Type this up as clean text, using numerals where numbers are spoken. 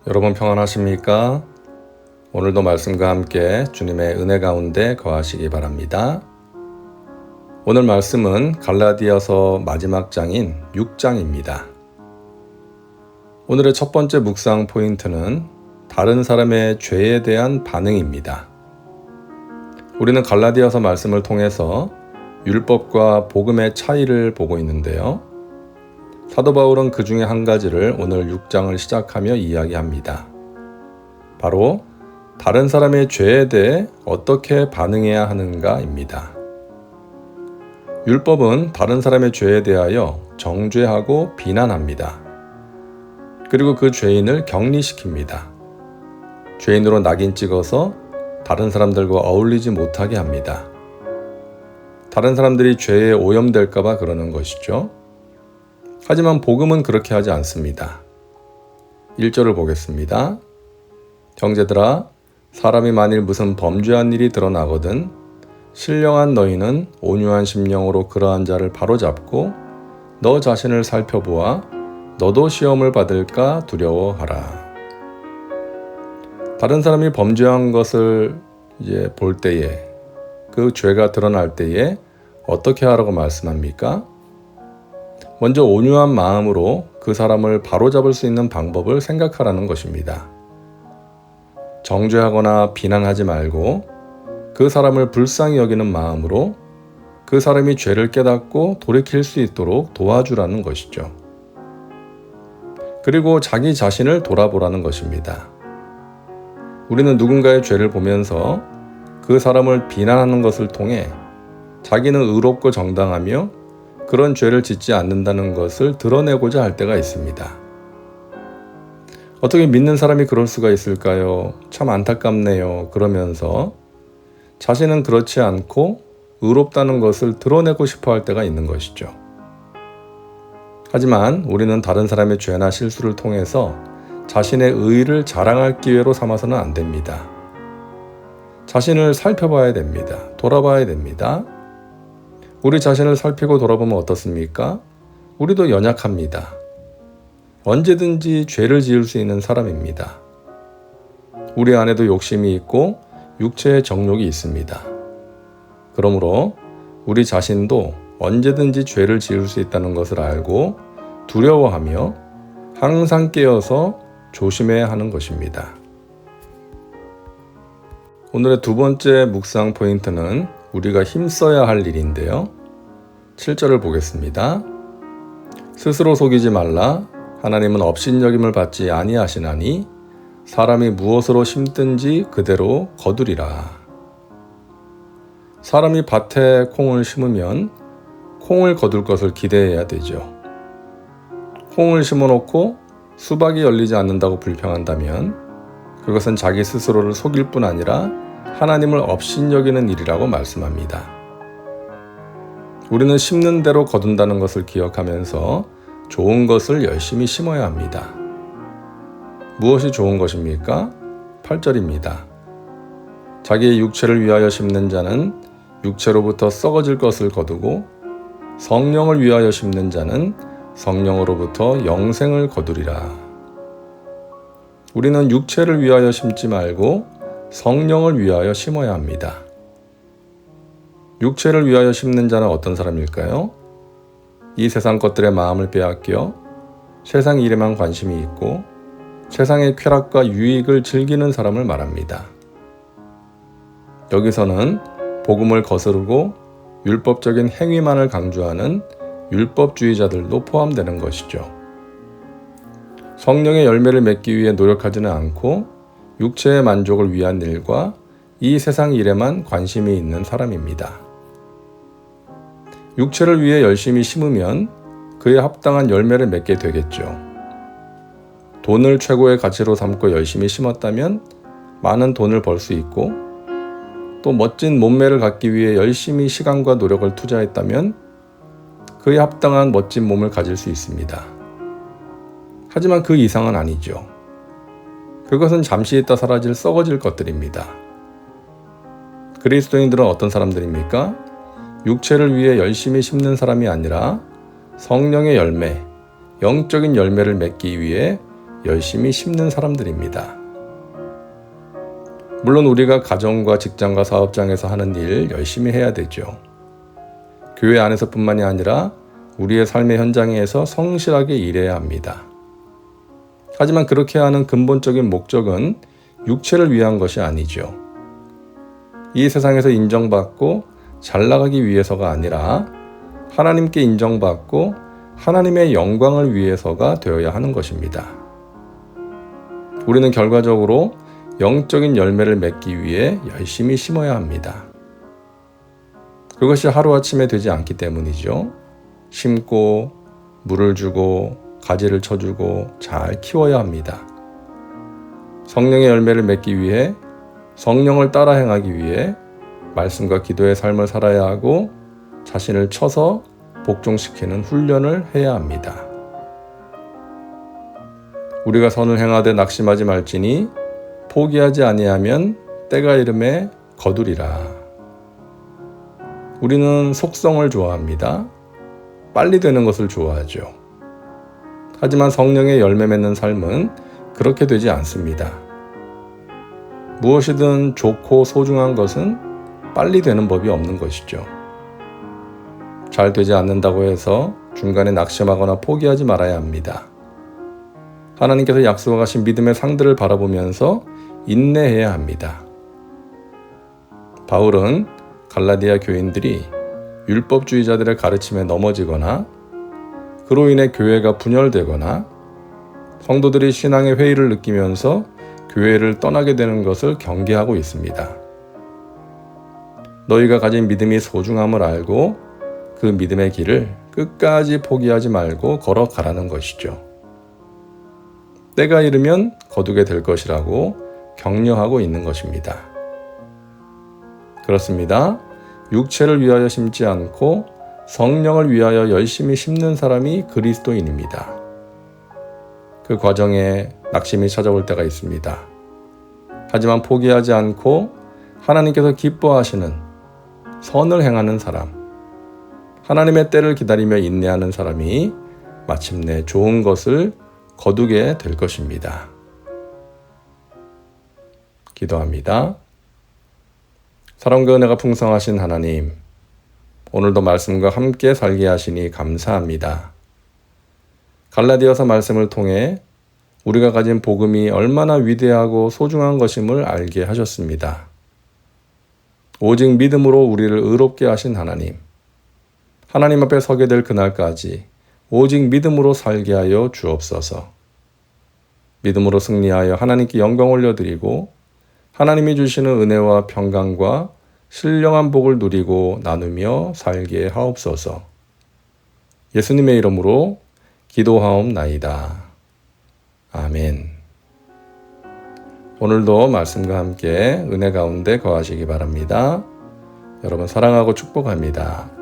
여러분 평안하십니까? 오늘도 말씀과 함께 주님의 은혜 가운데 거하시기 바랍니다. 오늘 말씀은 갈라디아서 마지막 장인 6장입니다. 오늘의 첫 번째 묵상 포인트는 다른 사람의 죄에 대한 반응입니다. 우리는 갈라디아서 말씀을 통해서 율법과 복음의 차이를 보고 있는데요. 사도 바울은 그 중에 한 가지를 오늘 6장을 시작하며 이야기합니다. 바로 다른 사람의 죄에 대해 어떻게 반응해야 하는가입니다. 율법은 다른 사람의 죄에 대하여 정죄하고 비난합니다. 그리고 그 죄인을 격리시킵니다. 죄인으로 낙인 찍어서 다른 사람들과 어울리지 못하게 합니다. 다른 사람들이 죄에 오염될까봐 그러는 것이죠. 하지만 복음은 그렇게 하지 않습니다. 1절을 보겠습니다. 형제들아, 사람이 만일 무슨 범죄한 일이 드러나거든 신령한 너희는 온유한 심령으로 그러한 자를 바로잡고 너 자신을 살펴보아 너도 시험을 받을까 두려워하라. 다른 사람이 범죄한 것을 볼 때에, 그 죄가 드러날 때에 어떻게 하라고 말씀합니까? 먼저 온유한 마음으로 그 사람을 바로잡을 수 있는 방법을 생각하라는 것입니다. 정죄하거나 비난하지 말고 그 사람을 불쌍히 여기는 마음으로 그 사람이 죄를 깨닫고 돌이킬 수 있도록 도와주라는 것이죠. 그리고 자기 자신을 돌아보라는 것입니다. 우리는 누군가의 죄를 보면서 그 사람을 비난하는 것을 통해 자기는 의롭고 정당하며 그런 죄를 짓지 않는다는 것을 드러내고자 할 때가 있습니다. 어떻게 믿는 사람이 그럴 수가 있을까요? 참 안타깝네요. 그러면서 자신은 그렇지 않고 의롭다는 것을 드러내고 싶어 할 때가 있는 것이죠. 하지만 우리는 다른 사람의 죄나 실수를 통해서 자신의 의의를 자랑할 기회로 삼아서는 안 됩니다. 자신을 살펴봐야 됩니다. 돌아봐야 됩니다. 우리 자신을 살피고 돌아보면 어떻습니까? 우리도 연약합니다. 언제든지 죄를 지을 수 있는 사람입니다. 우리 안에도 욕심이 있고 육체의 정욕이 있습니다. 그러므로 우리 자신도 언제든지 죄를 지을 수 있다는 것을 알고 두려워하며 항상 깨어서 조심해야 하는 것입니다. 오늘의 두 번째 묵상 포인트는 우리가 힘써야 할 일인데요. 7절을 보겠습니다. 스스로 속이지 말라. 하나님은 업신여김을 받지 아니하시나니 사람이 무엇으로 심든지 그대로 거두리라. 사람이 밭에 콩을 심으면 콩을 거둘 것을 기대해야 되죠. 콩을 심어놓고 수박이 열리지 않는다고 불평한다면 그것은 자기 스스로를 속일 뿐 아니라 하나님을 업신여기는 일이라고 말씀합니다. 우리는 심는 대로 거둔다는 것을 기억하면서 좋은 것을 열심히 심어야 합니다. 무엇이 좋은 것입니까? 8절입니다. 자기의 육체를 위하여 심는 자는 육체로부터 썩어질 것을 거두고 성령을 위하여 심는 자는 성령으로부터 영생을 거두리라. 우리는 육체를 위하여 심지 말고 성령을 위하여 심어야 합니다. 육체를 위하여 심는 자는 어떤 사람일까요? 이 세상 것들의 마음을 빼앗겨 세상 일에만 관심이 있고 세상의 쾌락과 유익을 즐기는 사람을 말합니다. 여기서는 복음을 거스르고 율법적인 행위만을 강조하는 율법주의자들도 포함되는 것이죠. 성령의 열매를 맺기 위해 노력하지는 않고 육체의 만족을 위한 일과 이 세상 일에만 관심이 있는 사람입니다. 육체를 위해 열심히 심으면 그에 합당한 열매를 맺게 되겠죠. 돈을 최고의 가치로 삼고 열심히 심었다면 많은 돈을 벌 수 있고, 또 멋진 몸매를 갖기 위해 열심히 시간과 노력을 투자했다면 그에 합당한 멋진 몸을 가질 수 있습니다. 하지만 그 이상은 아니죠. 그것은 잠시 있다 사라질 썩어질 것들입니다. 그리스도인들은 어떤 사람들입니까? 육체를 위해 열심히 심는 사람이 아니라 성령의 열매, 영적인 열매를 맺기 위해 열심히 심는 사람들입니다. 물론 우리가 가정과 직장과 사업장에서 하는 일 열심히 해야 되죠. 교회 안에서뿐만이 아니라 우리의 삶의 현장에서 성실하게 일해야 합니다. 하지만 그렇게 하는 근본적인 목적은 육체를 위한 것이 아니죠. 이 세상에서 인정받고 잘 나가기 위해서가 아니라 하나님께 인정받고 하나님의 영광을 위해서가 되어야 하는 것입니다. 우리는 결과적으로 영적인 열매를 맺기 위해 열심히 심어야 합니다. 그것이 하루아침에 되지 않기 때문이죠. 심고 물을 주고 가지를 쳐주고 잘 키워야 합니다. 성령의 열매를 맺기 위해 성령을 따라 행하기 위해 말씀과 기도의 삶을 살아야 하고 자신을 쳐서 복종시키는 훈련을 해야 합니다. 우리가 선을 행하되 낙심하지 말지니 포기하지 아니하면 때가 이름에 거두리라. 우리는 속성을 좋아합니다. 빨리 되는 것을 좋아하죠. 하지만 성령의 열매 맺는 삶은 그렇게 되지 않습니다. 무엇이든 좋고 소중한 것은 빨리 되는 법이 없는 것이죠. 잘 되지 않는다고 해서 중간에 낙심하거나 포기하지 말아야 합니다. 하나님께서 약속하신 믿음의 상들을 바라보면서 인내해야 합니다. 바울은 갈라디아 교인들이 율법주의자들의 가르침에 넘어지거나 그로 인해 교회가 분열되거나 성도들이 신앙의 회의를 느끼면서 교회를 떠나게 되는 것을 경계하고 있습니다. 너희가 가진 믿음이 소중함을 알고 그 믿음의 길을 끝까지 포기하지 말고 걸어가라는 것이죠. 때가 이르면 거두게 될 것이라고 격려하고 있는 것입니다. 그렇습니다. 육체를 위하여 심지 않고 성령을 위하여 열심히 심는 사람이 그리스도인입니다. 그 과정에 낙심이 찾아올 때가 있습니다. 하지만 포기하지 않고 하나님께서 기뻐하시는 선을 행하는 사람, 하나님의 때를 기다리며 인내하는 사람이 마침내 좋은 것을 거두게 될 것입니다. 기도합니다. 사랑과 은혜가 풍성하신 하나님, 오늘도 말씀과 함께 살게 하시니 감사합니다. 갈라디아서 말씀을 통해 우리가 가진 복음이 얼마나 위대하고 소중한 것임을 알게 하셨습니다. 오직 믿음으로 우리를 의롭게 하신 하나님, 하나님 앞에 서게 될 그날까지 오직 믿음으로 살게 하여 주옵소서. 믿음으로 승리하여 하나님께 영광 올려드리고 하나님이 주시는 은혜와 평강과 신령한 복을 누리고 나누며 살게 하옵소서. 예수님의 이름으로 기도하옵나이다. 아멘. 오늘도 말씀과 함께 은혜 가운데 거하시기 바랍니다. 여러분 사랑하고 축복합니다.